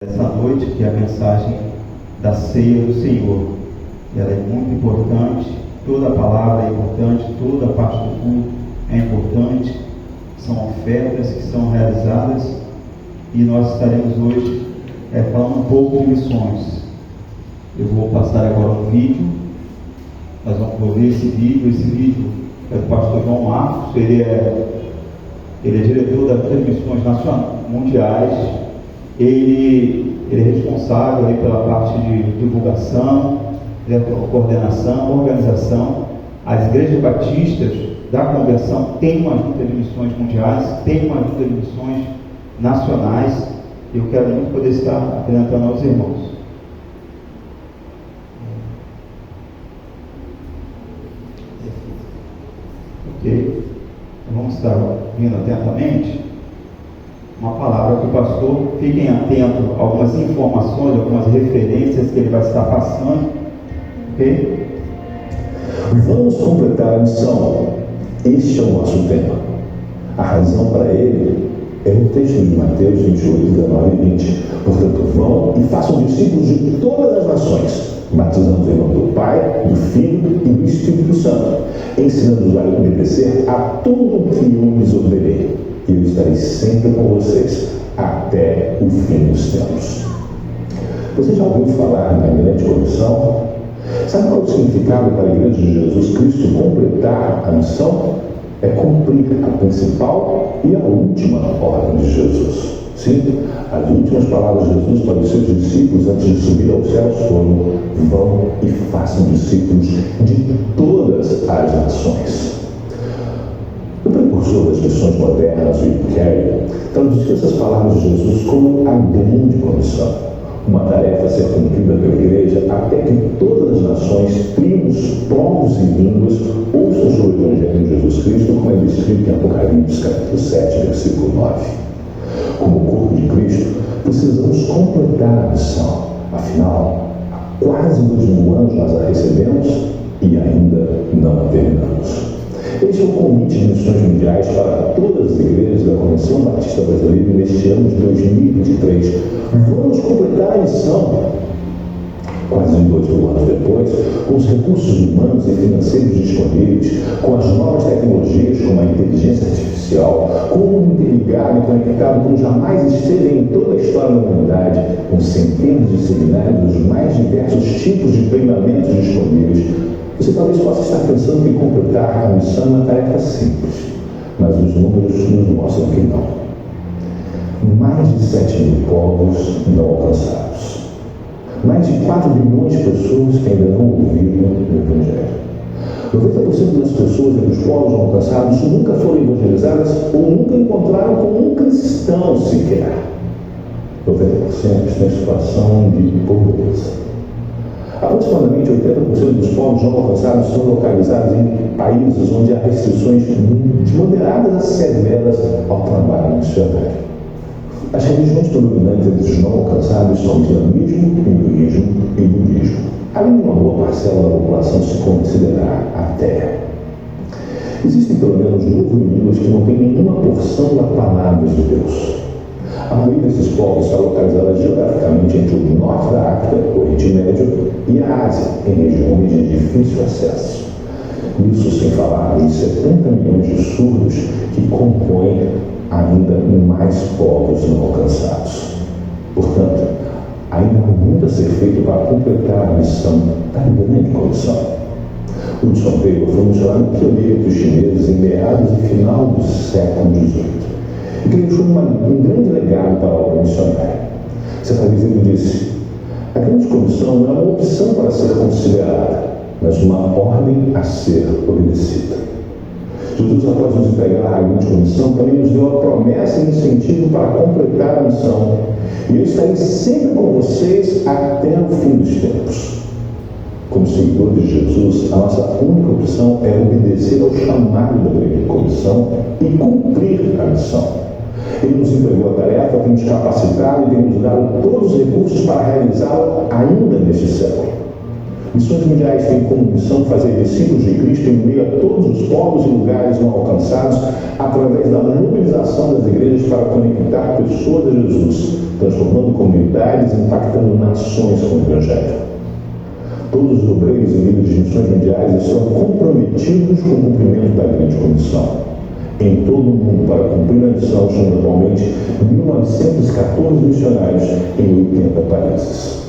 Essa noite, que é a mensagem da ceia do Senhor. Ela é muito importante, toda a palavra é importante, toda a parte do culto é importante, são ofertas que são realizadas e nós estaremos hoje falando um pouco de missões. Eu vou passar agora um vídeo, nós vamos ver esse vídeo é do pastor João Marcos, ele é diretor das missões nacionais, mundiais. Ele é responsável aí pela parte de divulgação, coordenação, organização. As igrejas batistas da convenção têm uma junta de missões mundiais, tem uma junta de missões nacionais. Eu quero muito poder estar apresentando aos irmãos. Ok? Então vamos estar ouvindo atentamente uma palavra do pastor. Fiquem atentos a algumas informações, algumas referências que ele vai estar passando. Ok? Vamos completar a missão. Este é o nosso tema. A razão para ele é o texto de Mateus 28, 19 e 20. Portanto, vão e façam discípulos de todas as nações, batizando em nome do Pai, do Filho e do Espírito Santo, ensinando-os a obedecer a tudo o que eu lhes ordenei. E eu estarei sempre com vocês até o fim dos tempos. Você já ouviu falar na grande comissão? Sabe qual é o significado para a Igreja de Jesus Cristo completar a missão? É cumprir a principal e a última ordem de Jesus. Sim, as últimas palavras de Jesus para os seus discípulos antes de subir aos céus foram: vão e façam discípulos de todas as nações. O precursor das missões modernas, William Carey, traduziu essas palavras de Jesus como a grande comissão, uma tarefa a ser cumprida pela Igreja até que todas as nações, tribos, povos e línguas ouçam sobre o Evangelho de Jesus Cristo, como é descrito em Apocalipse, capítulo 7, versículo 9. Como corpo de Cristo, precisamos completar a missão. Afinal, há quase 2000 anos nós a recebemos e ainda não a terminamos. Este é o convite de missões mundiais para todas as igrejas da Convenção Batista Brasileira neste ano de 2023. Vamos completar a missão. Quase 2000 anos depois, com os recursos humanos e financeiros disponíveis, com as novas tecnologias como a inteligência artificial, com o mundo interligado e conectado como jamais esteve em toda a história da humanidade, com centenas de seminários dos mais diversos tipos de treinamentos disponíveis, você talvez possa estar pensando que completar a missão é uma tarefa simples, mas os números nos mostram que não. Mais de 7.000 povos não alcançados. Mais de 4 bilhões de pessoas que ainda não ouviram o Evangelho. 90% das pessoas entre os povos não alcançados nunca foram evangelizadas ou nunca encontraram com um cristão sequer. 90% estão em situação de pobreza. Aproximadamente 80% dos povos não alcançados são localizados em países onde há restrições moderadas a severas ao trabalho missionário. As religiões predominantes entre os não alcançados são o islamismo, hinduísmo e budismo, além de uma boa parcela da população se considerar ateia. Existem pelo menos 9 línguas que não têm nenhuma porção da palavra de Deus. A maioria desses povos está localizada geograficamente entre o norte da África, o Oriente Médio, e a Ásia, em regiões de difícil acesso. Isso sem falar dos 70 milhões de surdos que compõem ainda mais povos não alcançados. Portanto, ainda há muito a ser feito para completar a missão da grande comissão. Hudson Taylor foi um missionário pioneiro dos chineses em meados e final do século XVIII. E que deixou um grande legado para a obra missionária. Certa vez ele disse: a grande comissão não é uma opção para ser considerada, mas uma ordem a ser obedecida. Jesus, após nos entregar a grande comissão, também nos deu a promessa e incentivo para completar a missão. E eu estarei sempre com vocês até o fim dos tempos. Como seguidores de Jesus, a nossa única opção é obedecer ao chamado da grande comissão e cumprir a missão. Ele nos entregou a tarefa, tem nos capacitado e tem nos dado todos os recursos para realizá-la ainda neste século. Missões mundiais têm como missão fazer discípulos de Cristo em meio a todos os povos e lugares não alcançados, através da mobilização das igrejas para conectar pessoas a Jesus, transformando comunidades, impactando nações com o Evangelho. Todos os obreiros em líderes de missões mundiais estão comprometidos com o cumprimento da grande comissão. Em todo o mundo, para cumprir a missão, são atualmente 1.914 missionários em 80 países.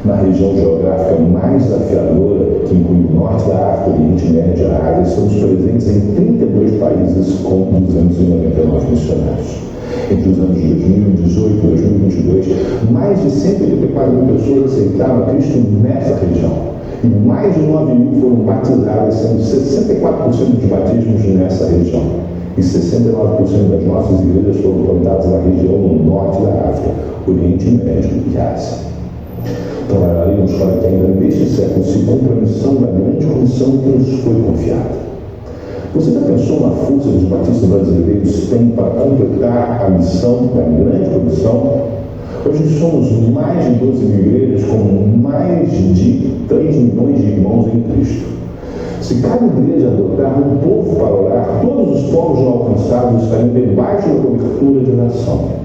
Na região geográfica mais desafiadora, que inclui o norte da África, o Oriente Médio e a Ásia, estamos presentes em 32 países com 299 missionários. Entre os anos de 2018 e 2022, mais de 184 mil pessoas aceitaram Cristo nessa região. E mais de 9 mil foram batizadas, sendo 64% dos batismos nessa região. E 69% das nossas igrejas foram plantadas na região no norte da África, Oriente Médio e Ásia. Trabalharemos para que ainda neste século se cumpra a missão da grande comissão que nos foi confiada. Você já pensou na força que os batistas brasileiros têm para completar a missão da grande comissão? Hoje somos mais de 12 mil igrejas com mais de 3 milhões de irmãos em Cristo. Se cada igreja adotar um povo para orar, todos os povos não alcançados estariam debaixo da cobertura de oração.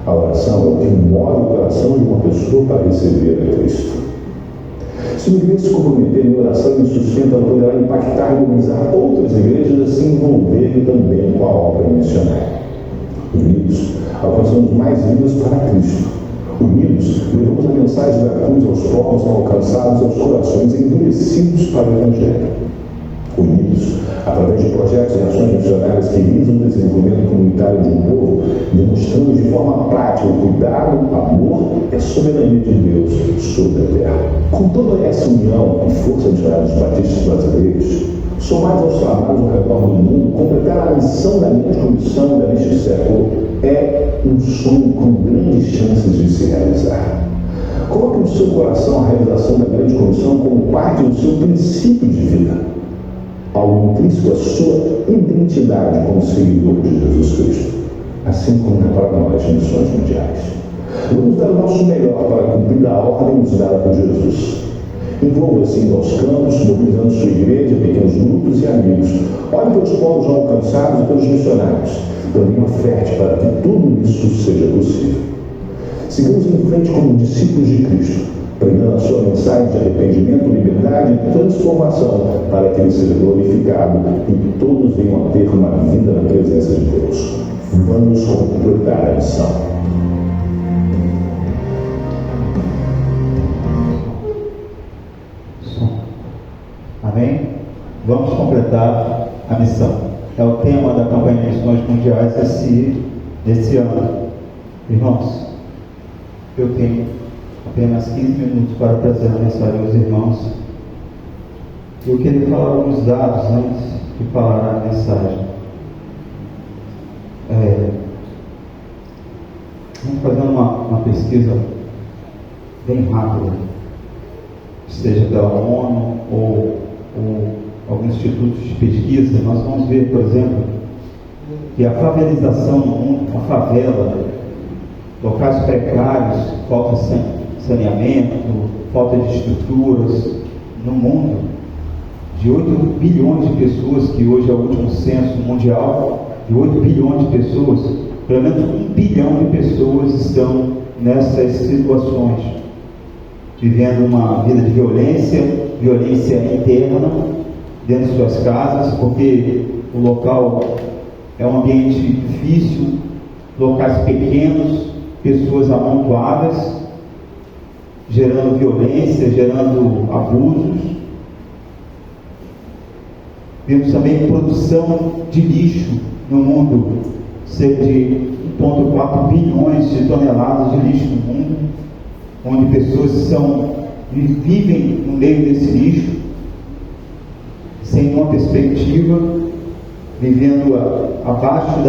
A oração é o que move o coração de uma pessoa para receber a Cristo. Se uma igreja se comprometer em oração e sustento, ela poderá impactar e mobilizar outras igrejas a se envolverem também com a obra missionária. Unidos, alcançamos mais vidas para Cristo. Unidos, levamos a mensagem da cruz aos povos não alcançados, aos corações endurecidos para o Evangelho. Unidos, através de projetos e ações missionárias que visam o desenvolvimento comunitário de um povo, demonstramos de forma prática o cuidado, o amor e a soberania de Deus sobre a terra. Com toda essa união e força missionária dos batistas brasileiros, somados aos trabalhos ao redor do mundo, completar a missão da grande comissão neste século é um sonho com grandes chances de se realizar. Coloque no seu coração a realização da grande comissão como parte do seu princípio de vida, algo intrínseco à sua identidade como seguidor de Jesus Cristo, assim como é para nós missões mundiais. Vamos dar o nosso melhor para cumprir a ordem nos dada por Jesus. Envolva-se indo aos campos, mobilizando sua igreja, pequenos grupos e amigos. Olhe pelos povos não alcançados e pelos missionários. Também oferte para que tudo isso seja possível. Sigamos em frente como discípulos de Cristo, pregando a sua mensagem de arrependimento, liberdade e transformação, para que ele seja glorificado e todos venham a ter uma vida na presença de Deus. Vamos completar a missão. Amém? Vamos completar a missão. É o tema da campanha de missões mundiais desse ano. Irmãos, eu tenho apenas 15 minutos para trazer a mensagem aos irmãos. Eu queria falar alguns dados antes de falar a mensagem. Vamos fazer uma pesquisa bem rápida, seja da ONU ou alguns institutos de pesquisa. Nós vamos ver, por exemplo, que a favelização no mundo, a favela, locais precários, falta de saneamento, falta de estruturas no mundo, de 8 bilhões de pessoas, que hoje é o último censo mundial, de 8 bilhões de pessoas, pelo menos 1 bilhão de pessoas estão nessas situações, vivendo uma vida de violência interna dentro de suas casas, porque o local é um ambiente difícil, locais pequenos, pessoas amontoadas, gerando violência, gerando abusos. Vemos também produção de lixo no mundo, cerca de 1,4 bilhões de toneladas de lixo no mundo, onde pessoas vivem no meio desse lixo, sem uma perspectiva, vivendo abaixo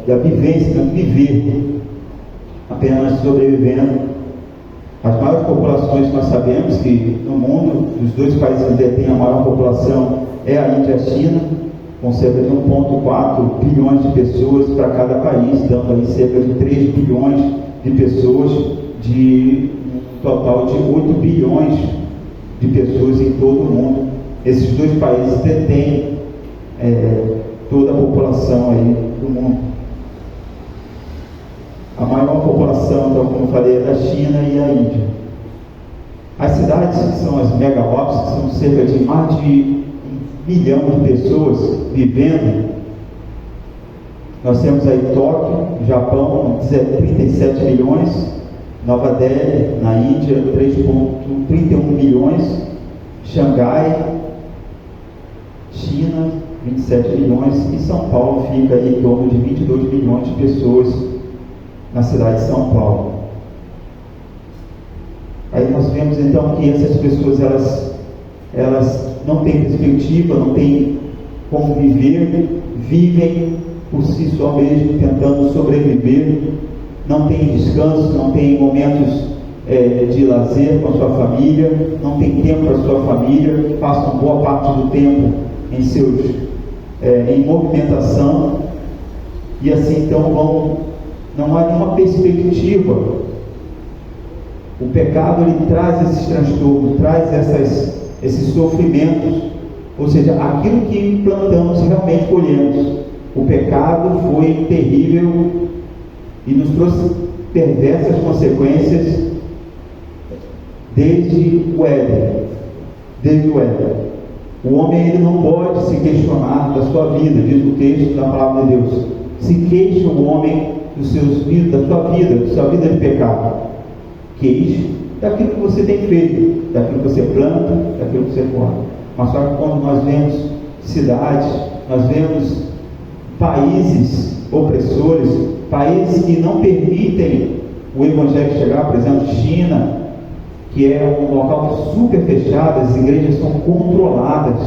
da vivência, viver, apenas sobrevivendo. As maiores populações, nós sabemos que no mundo, os 2 países que detêm a maior população é a Índia e a China, com cerca de 1,4 bilhões de pessoas para cada país, dando aí cerca de 3 bilhões de pessoas, de um total de 8 bilhões de pessoas em todo o mundo. Esses 2 países detêm toda a população aí do mundo. A maior população, então, como eu falei, é da China e a Índia. As cidades que são as megalópolis, que são cerca de mais de 1 milhão de pessoas vivendo. Nós temos aí Tóquio, Japão, 37 milhões, Nova Delhi, na Índia, 3,31 milhões, Xangai, China, 27 milhões, e São Paulo fica em torno de 22 milhões de pessoas na cidade de São Paulo. Aí nós vemos então que essas pessoas, elas não têm perspectiva, não têm como viver, vivem por si só mesmo, tentando sobreviver, não tem descanso, não tem momentos de lazer com a sua família, não tem tempo para a sua família, passam boa parte do tempo em movimentação, e assim então não há nenhuma perspectiva. O pecado, ele traz esses transtornos, traz esses sofrimentos, ou seja, aquilo que plantamos realmente colhemos. O pecado foi terrível e nos trouxe perversas consequências desde o Éden. O homem, ele não pode se questionar da sua vida, diz o texto da palavra de Deus. Se queixa o homem da sua vida de pecado. Queixe daquilo que você tem feito, daquilo que você planta, daquilo que você colhe. Mas só que quando nós vemos cidades, nós vemos países opressores, países que não permitem o evangelho chegar, por exemplo, China, que é um local super fechado, as igrejas são controladas,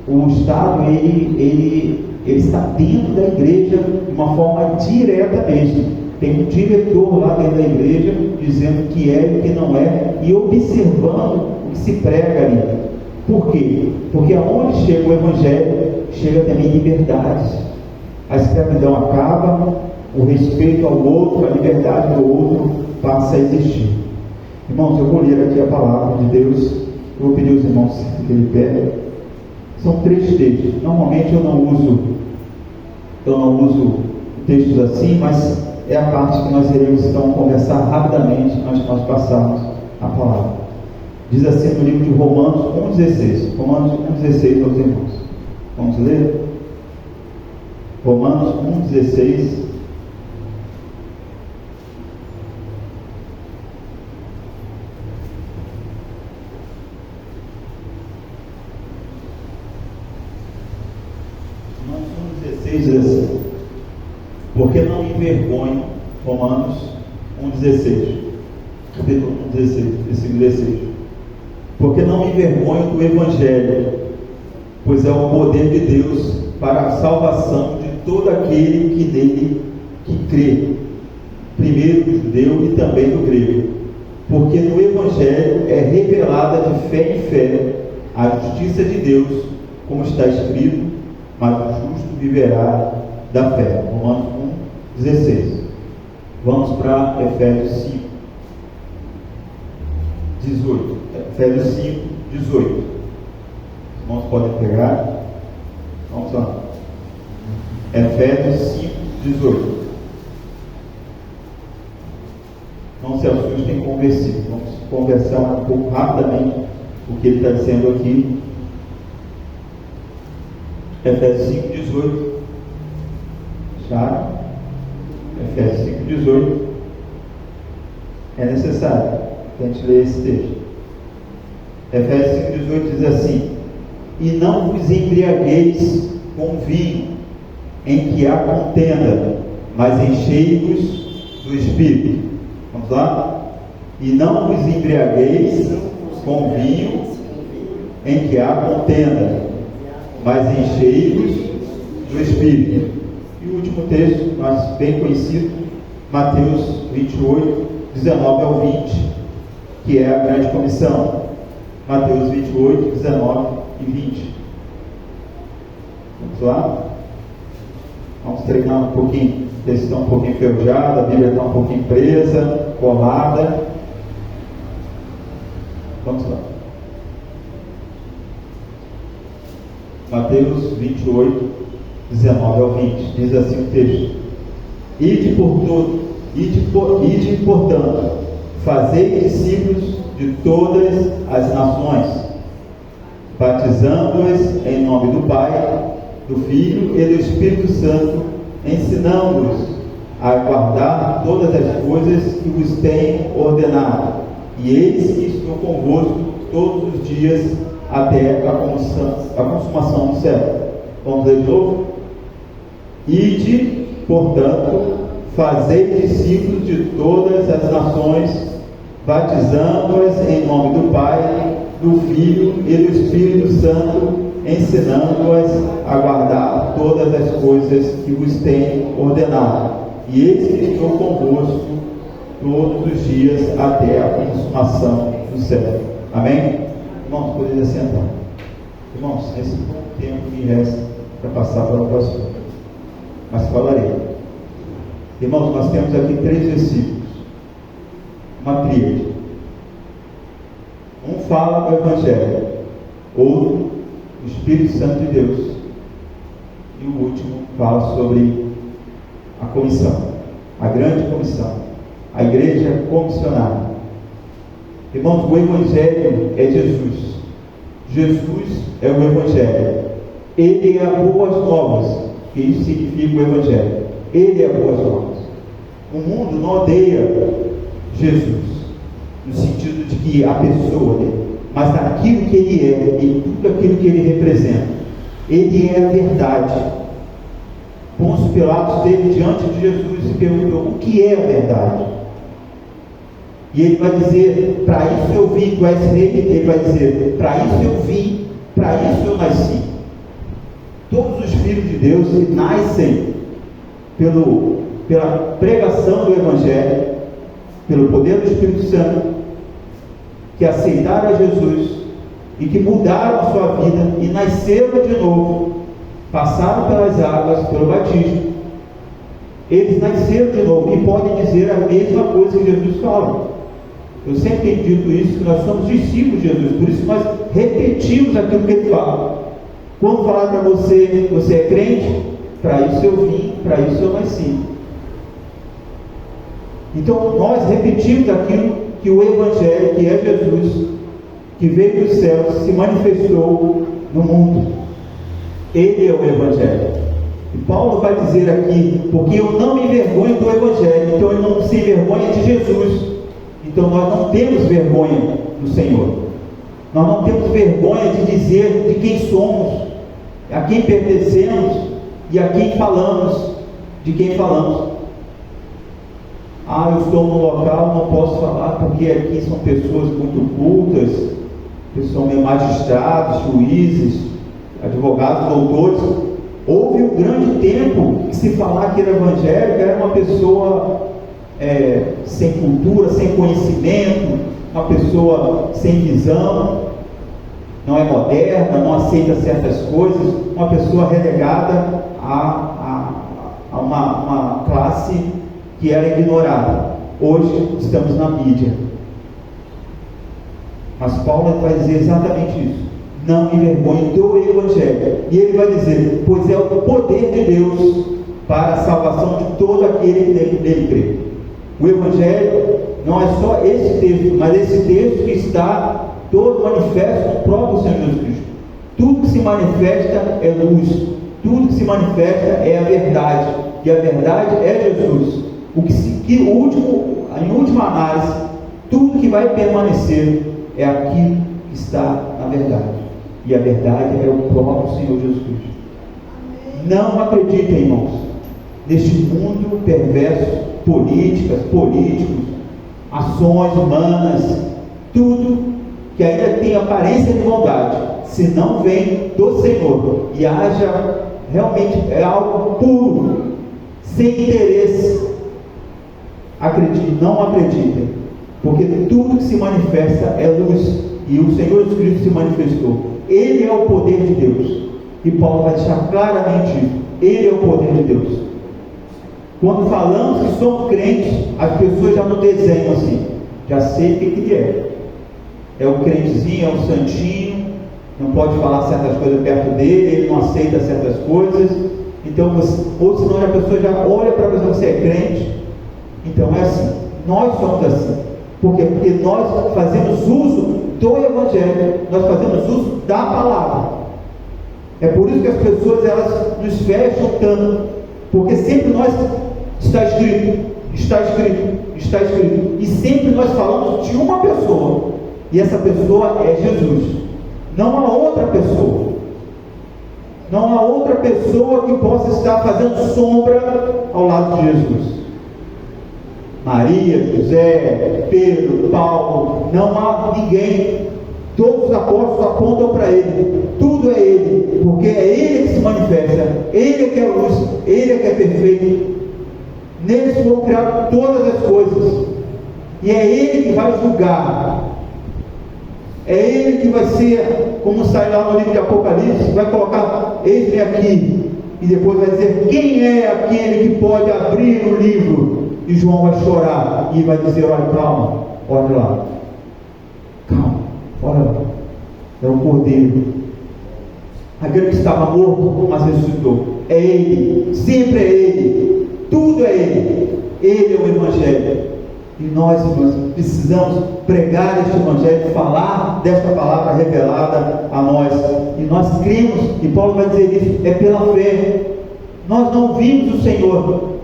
o Estado ele está dentro da igreja de uma forma direta mesmo. Tem um diretor lá dentro da igreja dizendo o que é e o que não é, e observando o que se prega ali. Por quê? Porque aonde chega o evangelho, chega também liberdade. A escravidão acaba, o respeito ao outro, a liberdade do outro passa a existir. Irmãos, eu vou ler aqui a palavra de Deus. Eu vou pedir aos irmãos que fiquem de pé. São 3 textos. Normalmente eu não uso textos assim, mas é a parte que nós iremos então conversar rapidamente antes de nós passarmos a palavra. Diz assim no livro de Romanos 1,16. Romanos 1,16 aos irmãos. Vamos ler? Romanos 1,16. Romanos 1,16 diz assim: porque não me envergonho, Romanos 1,16, capítulo 1,16, versículo 16. Porque não me envergonho do Evangelho, pois é o poder de Deus para a salvação de todo aquele que nele crê, primeiro do judeu e também do grego. Porque no Evangelho é revelada de fé em fé a justiça de Deus, como está escrito, mas o justo viverá da fé. Romanos 1,16. Vamos para Efésios 5, 18. Efésios 5, 18. Os irmãos podem pegar. Vamos lá. Efésios 5, 18. Não se assustem com o versículo. Vamos conversar um pouco rapidamente o que ele está dizendo aqui. Efésios 5, 18. Já? Efésios 5, 18. É necessário que a gente leia esse texto. Efésios 5, 18 diz assim: e não vos embriagueis com vinho, em que há contenda, mas enchei-vos do Espírito. Vamos lá? E não vos embriagueis com vinho, em que há contenda, mas enchei-vos do Espírito. E o último texto, mas bem conhecido, Mateus 28, 19 ao 20, que é a grande comissão. Mateus 28, 19 e 20. Vamos lá? Vamos treinar um pouquinho. O texto está um pouquinho enferrujado, a Bíblia está um pouquinho presa, colada. Vamos lá. Mateus 28, 19 ao 20. Diz assim o texto: ide por todo Ide, portanto, fazei discípulos de todas as nações, batizando-os em nome do Pai, do Filho e do Espírito Santo, ensinando-os a guardar todas as coisas que vos tenho ordenado. E eis que estou convosco todos os dias até a consumação do século. Vamos ler de novo? Ide, portanto, fazei discípulos de todas as nações, batizando-as em nome do Pai, do Filho e do Espírito Santo, ensinando-as a guardar todas as coisas que vos tenho ordenado. E eis que estou convosco todos os dias até a consumação do século. Amém? Irmãos, podem sentar. Irmãos, esse pouco tempo que resta para passar para o próximo, mas falarei. Irmãos, nós temos aqui 3 versículos, uma tríade. Um fala do Evangelho, outro do Espírito Santo de Deus, e o último fala sobre a comissão, a grande comissão, a igreja comissionada. Irmãos, o Evangelho é Jesus. Jesus é o Evangelho. Ele é a boas novas, que isso significa o Evangelho. Ele é a boas novas. O mundo não odeia Jesus, no sentido de que a pessoa dele, mas naquilo que ele é e tudo aquilo que ele representa. Ele é a verdade. Pôncio Pilatos esteve diante de Jesus e perguntou: o que é a verdade? E ele vai dizer: para isso eu vim, tu és rei. Ele vai dizer: para isso eu vim, para isso eu nasci. Todos os filhos de Deus nascem pela pregação do Evangelho, pelo poder do Espírito Santo, que aceitaram a Jesus e que mudaram a sua vida e nasceram de novo, passaram pelas águas, pelo batismo. Eles nasceram de novo e podem dizer a mesma coisa que Jesus fala. Eu sempre tenho dito isso, que nós somos discípulos de Jesus, por isso nós repetimos aquilo que ele fala. Quando falar para você, você é crente? Para isso eu vim, para isso eu nasci. Então nós repetimos aquilo que o Evangelho, que é Jesus, que veio dos céus, se manifestou no mundo. Ele é o Evangelho. E Paulo vai dizer aqui: porque eu não me envergonho do Evangelho. Então ele não se envergonha de Jesus. Então nós não temos vergonha do Senhor. Nós não temos vergonha de dizer de quem somos, a quem pertencemos e a quem falamos, de quem falamos. Eu estou no local, não posso falar porque aqui são pessoas muito cultas, que são magistrados, juízes, advogados, doutores. Houve um grande tempo que se falar que era evangélico era uma pessoa sem cultura, sem conhecimento, uma pessoa sem visão, não é moderna, não aceita certas coisas, uma pessoa relegada a uma classe que era ignorada. Hoje estamos na mídia. Mas Paulo vai dizer exatamente isso: não me envergonhe do Evangelho. E ele vai dizer: pois é o poder de Deus para a salvação de todo aquele que nele crê. O Evangelho não é só esse texto, mas esse texto que está todo manifesto no próprio Senhor Jesus Cristo. Tudo que se manifesta é luz, tudo que se manifesta é a verdade, e a verdade é Jesus. Em última análise, tudo que vai permanecer é aquilo que está na verdade, e a verdade é o próprio Senhor Jesus Cristo. Não acreditem, irmãos, neste mundo perverso, políticos, ações humanas, tudo que ainda tem aparência de bondade, se não vem do Senhor e haja realmente algo puro, sem interesse. Não acreditem, porque tudo que se manifesta é luz, e o Senhor Jesus Cristo se manifestou. Ele é o poder de Deus, e Paulo vai deixar claramente isso: ele é o poder de Deus. Quando falamos que somos crentes, as pessoas já não desenham assim, já sei o que ele é. É o crentezinho, é o santinho, não pode falar certas coisas perto dele, ele não aceita certas coisas. Então, ou senão a pessoa já olha para a pessoa: você é crente? Então é assim, nós somos assim. Por quê? Porque nós fazemos uso do Evangelho, nós fazemos uso da palavra. É por isso que as pessoas elas nos fecham tanto, porque sempre nós está escrito, está escrito, está escrito, e sempre nós falamos de uma pessoa, e essa pessoa é Jesus. Não há outra pessoa. Não há outra pessoa que possa estar fazendo sombra ao lado de Jesus. Maria, José, Pedro, Paulo, não há ninguém. Todos os apóstolos apontam para Ele. Tudo é Ele, porque é Ele que se manifesta. Ele é que é luz, Ele é que é perfeito. Nele foram criadas todas as coisas. E é Ele que vai julgar. É Ele que vai ser, como sai lá no livro de Apocalipse, vai colocar Ele aqui. E depois vai dizer, quem é aquele que pode abrir o livro? E João vai chorar e vai dizer, olha, calma, olha lá. Calma, olha lá. É o Cordeiro. Aquele que estava morto, mas ressuscitou. É Ele, sempre é Ele. Tudo é Ele. Ele é o Evangelho. E nós precisamos pregar este Evangelho, falar desta palavra revelada a nós. E nós cremos, e Paulo vai dizer isso, é pela fé. Nós não vimos o Senhor.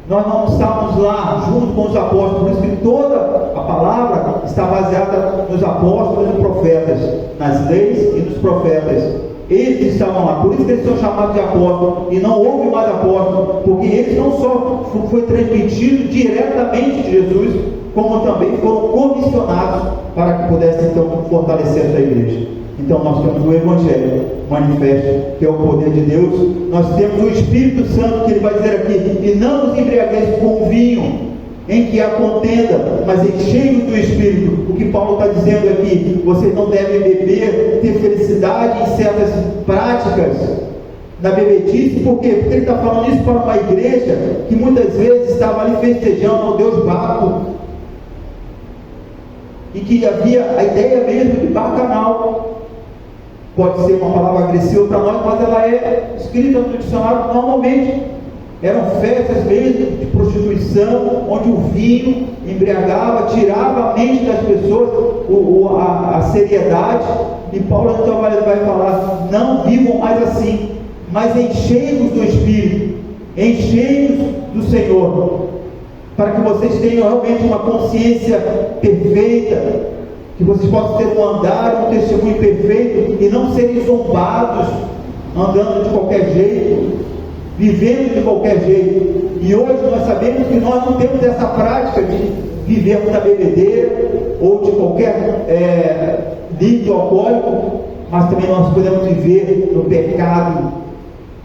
Nós não estávamos lá junto com os apóstolos, por isso que toda a palavra está baseada nos apóstolos e profetas, nas leis e nos profetas. Eles estavam lá, por isso que eles são chamados de apóstolos, e não houve mais apóstolos, porque eles não só foi transmitido diretamente de Jesus, como também foram comissionados para que pudessem então fortalecer essa igreja. Então nós temos o Evangelho manifesto, que é o poder de Deus. Nós temos o Espírito Santo, que ele vai dizer aqui, e não nos embriagueis com vinho, em que há contenda, mas enchei-vos do Espírito. O que Paulo está dizendo aqui, vocês não devem beber, ter felicidade em certas práticas na bebedice. Por quê? Porque ele está falando isso para uma igreja que muitas vezes estava ali festejando ao Deus Baco, e que havia a ideia mesmo de bacanal. Pode ser uma palavra agressiva para nós, mas ela é escrita no dicionário normalmente. Eram festas mesmo de prostituição, onde o vinho embriagava, tirava a mente das pessoas a seriedade. E Paulo então vai falar, não vivam mais assim, mas enchei-vos do Espírito, enchei-vos do Senhor, para que vocês tenham realmente uma consciência perfeita, que vocês possam ter um andar, um testemunho perfeito, e não serem zombados, andando de qualquer jeito, vivendo de qualquer jeito. E hoje nós sabemos que nós não temos essa prática de vivermos na bebedeira, ou de qualquer líquido alcoólico, mas também nós podemos viver no pecado,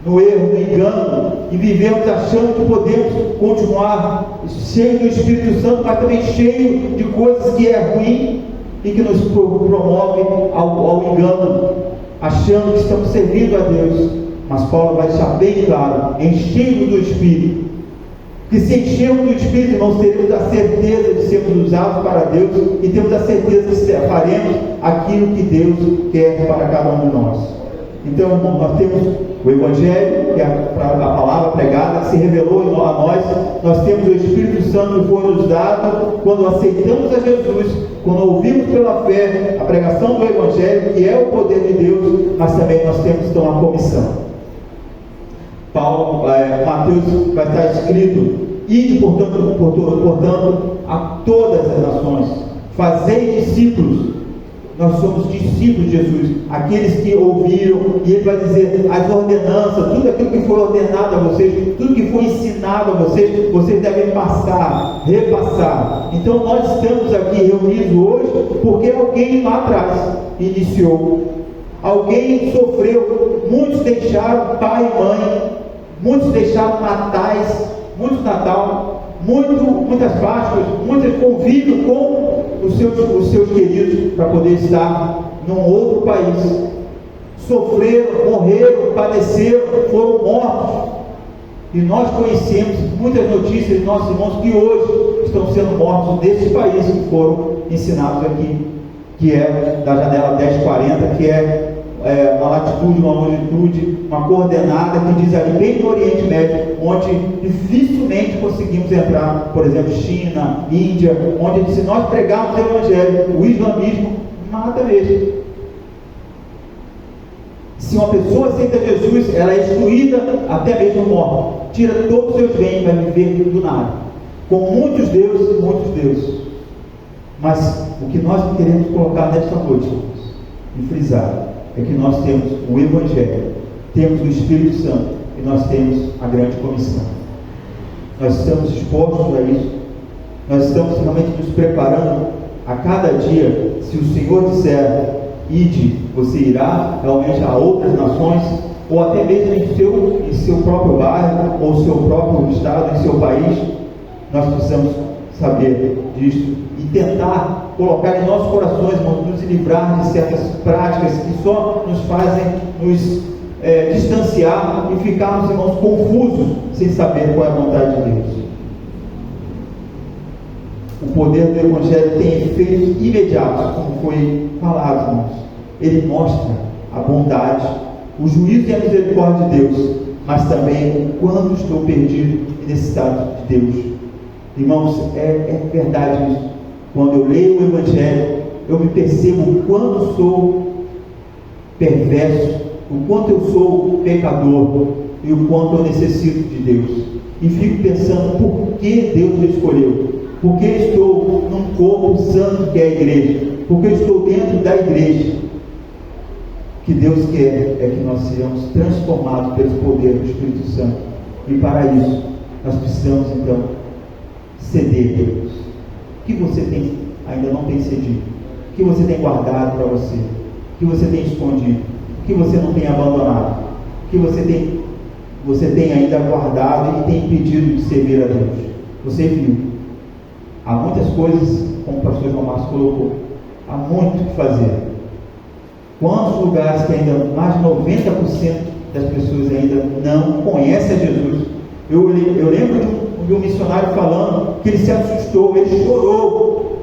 no erro, no engano, e vivemos achando que podemos continuar cheio do Espírito Santo, mas também cheio de coisas que é ruim e que nos promove ao engano, achando que estamos servindo a Deus. Mas Paulo vai deixar bem claro, enchendo do Espírito, que se enchermos do Espírito, nós teremos a certeza de sermos usados para Deus, e temos a certeza que faremos aquilo que Deus quer para cada um de nós. Então, irmão, nós temos o Evangelho, que é a palavra pregada, que se revelou a nós. Nós temos o Espírito Santo que foi nos dado quando aceitamos a Jesus, quando ouvimos pela fé a pregação do Evangelho, que é o poder de Deus, mas também nós temos então a comissão. Mateus vai estar escrito, ide portanto a todas as nações, fazei discípulos. Nós somos discípulos de Jesus, aqueles que ouviram, e ele vai dizer as ordenanças, tudo aquilo que foi ordenado a vocês, tudo que foi ensinado a vocês, vocês devem passar, repassar. Então nós estamos aqui reunidos hoje porque alguém lá atrás iniciou, alguém sofreu, muitos deixaram pai e mãe, muitos deixaram natais, muitos Natal, muitas Páscoas, muitos convívio com os seus queridos, para poder estar num outro país. Sofreram, morreram, padeceram, foram mortos. E nós conhecemos muitas notícias de nossos irmãos que hoje estão sendo mortos nesse país que foram ensinados aqui, que é da janela 1040, que é uma latitude, uma longitude, uma coordenada que diz ali bem no Oriente Médio, onde dificilmente conseguimos entrar, por exemplo, China, Índia, onde se nós pregarmos o Evangelho, o islamismo mata mesmo. Se uma pessoa aceita Jesus, ela é excluída, até mesmo morta. Tira todos os seus bens, vai viver do nada. Com muitos deuses e muitos deuses. Mas o que nós queremos colocar nesta noite, e frisar, é que nós temos o Evangelho, temos o Espírito Santo e nós temos a grande comissão. Nós estamos dispostos a isso. Nós estamos realmente nos preparando a cada dia. Se o Senhor disser, ide, você irá realmente a outras nações, ou até mesmo em seu próprio bairro, ou seu próprio estado, em seu país, nós precisamos saber disso e tentar colocar em nossos corações, irmãos, nos livrar de certas práticas que só nos fazem nos distanciar e ficarmos, irmãos, confusos, sem saber qual é a vontade de Deus. O poder do Evangelho tem efeitos imediatos, como foi falado, irmãos. Ele mostra a bondade, o juízo e a misericórdia de Deus, mas também o quanto estou perdido e necessitado de Deus. Irmãos, é verdade isso. Quando eu leio o Evangelho, eu me percebo o quanto sou perverso, o quanto eu sou pecador e o quanto eu necessito de Deus. E fico pensando, por que Deus me escolheu? Por que estou num corpo santo que é a igreja? Por que estou dentro da igreja? O que Deus quer é que nós sejamos transformados pelo poder do Espírito Santo. E para isso, nós precisamos então ceder, Deus. O que você ainda não tem cedido? O que você tem guardado para você? O que você tem escondido? O que você não tem abandonado? O que você tem ainda guardado e tem impedido de servir a Deus? Você viu. Há muitas coisas, como o pastor João Marcos colocou, há muito o que fazer. Quantos lugares que ainda mais de 90% das pessoas ainda não conhecem a Jesus? Eu lembro de um missionário falando que ele se assustou, ele chorou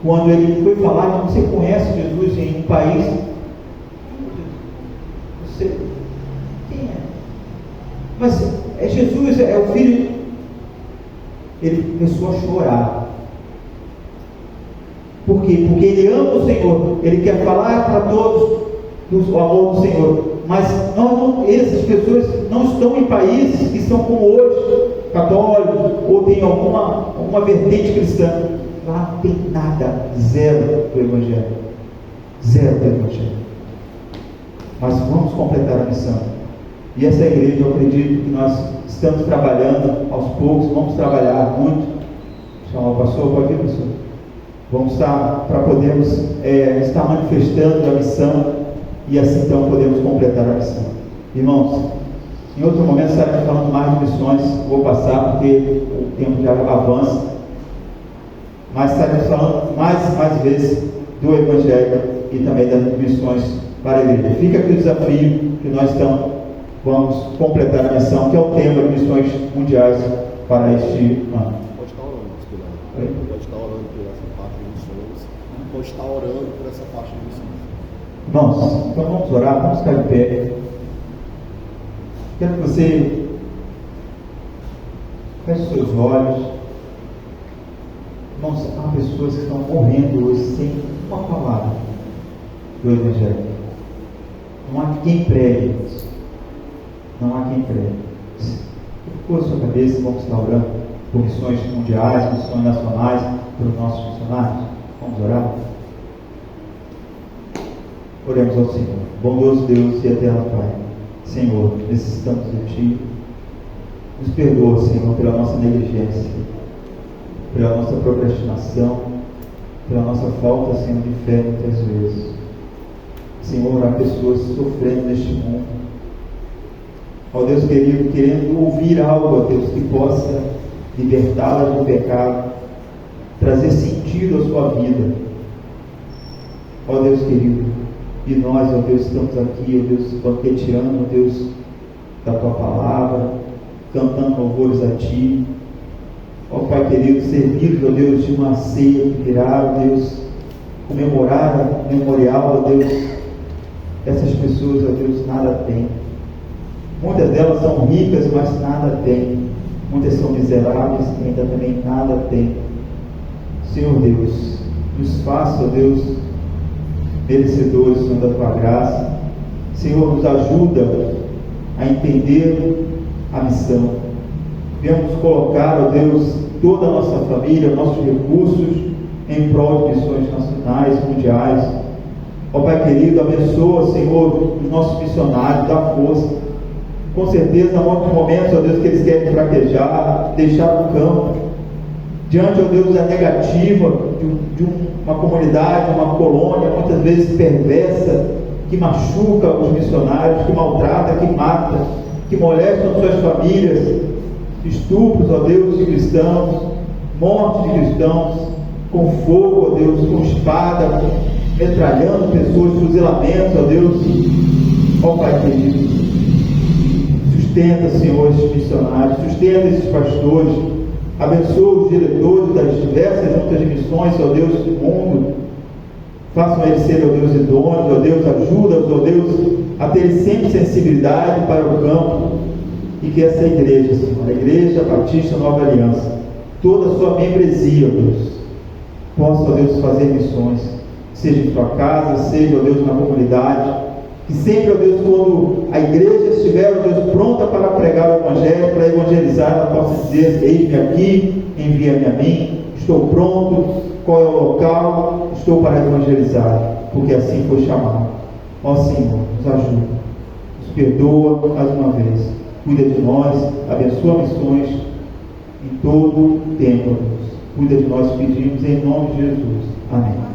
quando ele foi falar que você conhece Jesus em um país. Você, quem é? Mas é Jesus, é o Filho. Ele começou a chorar. Por quê? Porque ele ama o Senhor, ele quer falar para todos o amor do Senhor, mas essas pessoas não estão em países que são como hoje, católicos, ou tem alguma vertente cristã. Lá não tem nada, zero do Evangelho. Zero do Evangelho. Mas vamos completar a missão. E essa igreja, eu acredito que nós estamos trabalhando aos poucos, vamos trabalhar muito. Chamar o pastor, pode ir, pastor? Vamos estar, para podermos estar manifestando a missão e assim então podemos completar a missão. Irmãos, em outro momento estaremos falando mais de missões, vou passar porque o tempo já avança, mas estaremos falando mais vezes do Evangelho e também das missões para a igreja. Fica aqui o desafio que nós então vamos completar a missão, que é o tema de missões mundiais para este ano. Pode estar orando, pode estar orando por essa parte de missões, pode estar orando por essa parte de missões. Irmãos, então vamos orar, vamos ficar de pé. Quero que você feche os seus olhos. Irmãos, há pessoas que estão morrendo hoje sem uma palavra do Evangelho. Não há quem pregue. Não há quem pregue. Curva a sua cabeça, vamos estar orando por missões mundiais, missões nacionais, pelos nossos missionários. Vamos orar? Oremos ao Senhor. Bondoso Deus e eterno Pai, Senhor, necessitamos de Ti. Nos perdoa, Senhor, pela nossa negligência, pela nossa procrastinação, pela nossa falta, Senhor, de fé muitas vezes. Senhor, há pessoas sofrendo neste mundo. Ó Deus querido, querendo ouvir algo, ó Deus, que possa libertá-las do pecado, trazer sentido à sua vida. Ó Deus querido, e nós, ó Deus, estamos aqui, ó Deus, banqueteando, ó Deus, da Tua Palavra, cantando louvores a Ti. Ó Pai querido, servidos, ó Deus, de uma ceia que virá, ó Deus, comemorar o memorial, ó Deus, essas pessoas, ó Deus, nada têm. Muitas delas são ricas, mas nada têm. Muitas são miseráveis e ainda também nada têm. Senhor Deus, nos faça, ó Deus, merecedores, Senhor, da Tua graça. Senhor, nos ajuda a entender a missão. Viemos colocar, ó Deus, toda a nossa família, nossos recursos em prol de missões nacionais, mundiais. Ó Pai querido, abençoa, Senhor, os nossos missionários, dá força. Com certeza, há muitos momentos, ó Deus, que eles querem fraquejar, deixar o campo. Diante, ó Deus, da negativa de uma comunidade, uma colônia, muitas vezes perversa, que machuca os missionários, que maltrata, que mata, que molesta suas famílias, estupros, ó Deus, de cristãos, mortes de cristãos, com fogo, ó Deus, com espada, metralhando pessoas, fuzilamentos, ó Deus. Ó Pai querido, sustenta, Senhor, esses missionários, sustenta esses pastores, abençoa os diretores das diversas juntas de missões, ó Deus, do mundo. Façam eles serem, ó Deus, idôneos, ó Deus, ajuda-os, ó Deus, a ter sempre sensibilidade para o campo, e que essa igreja, Senhor, a Igreja Batista Nova Aliança, toda a sua membresia, ó Deus, possa, ó Deus, fazer missões, seja em sua casa, seja, ó Deus, na comunidade. Que sempre, ó Deus, quando a igreja estiver, ó Deus, pronta para pregar o Evangelho, para evangelizar, ela possa dizer: eis-me aqui, envia-me a mim, estou pronto, qual é o local, estou para evangelizar, porque assim foi chamado. Ó Senhor, nos ajuda, nos perdoa mais uma vez, cuida de nós, abençoa missões em todo o tempo, ó Deus. Cuida de nós, pedimos em nome de Jesus. Amém.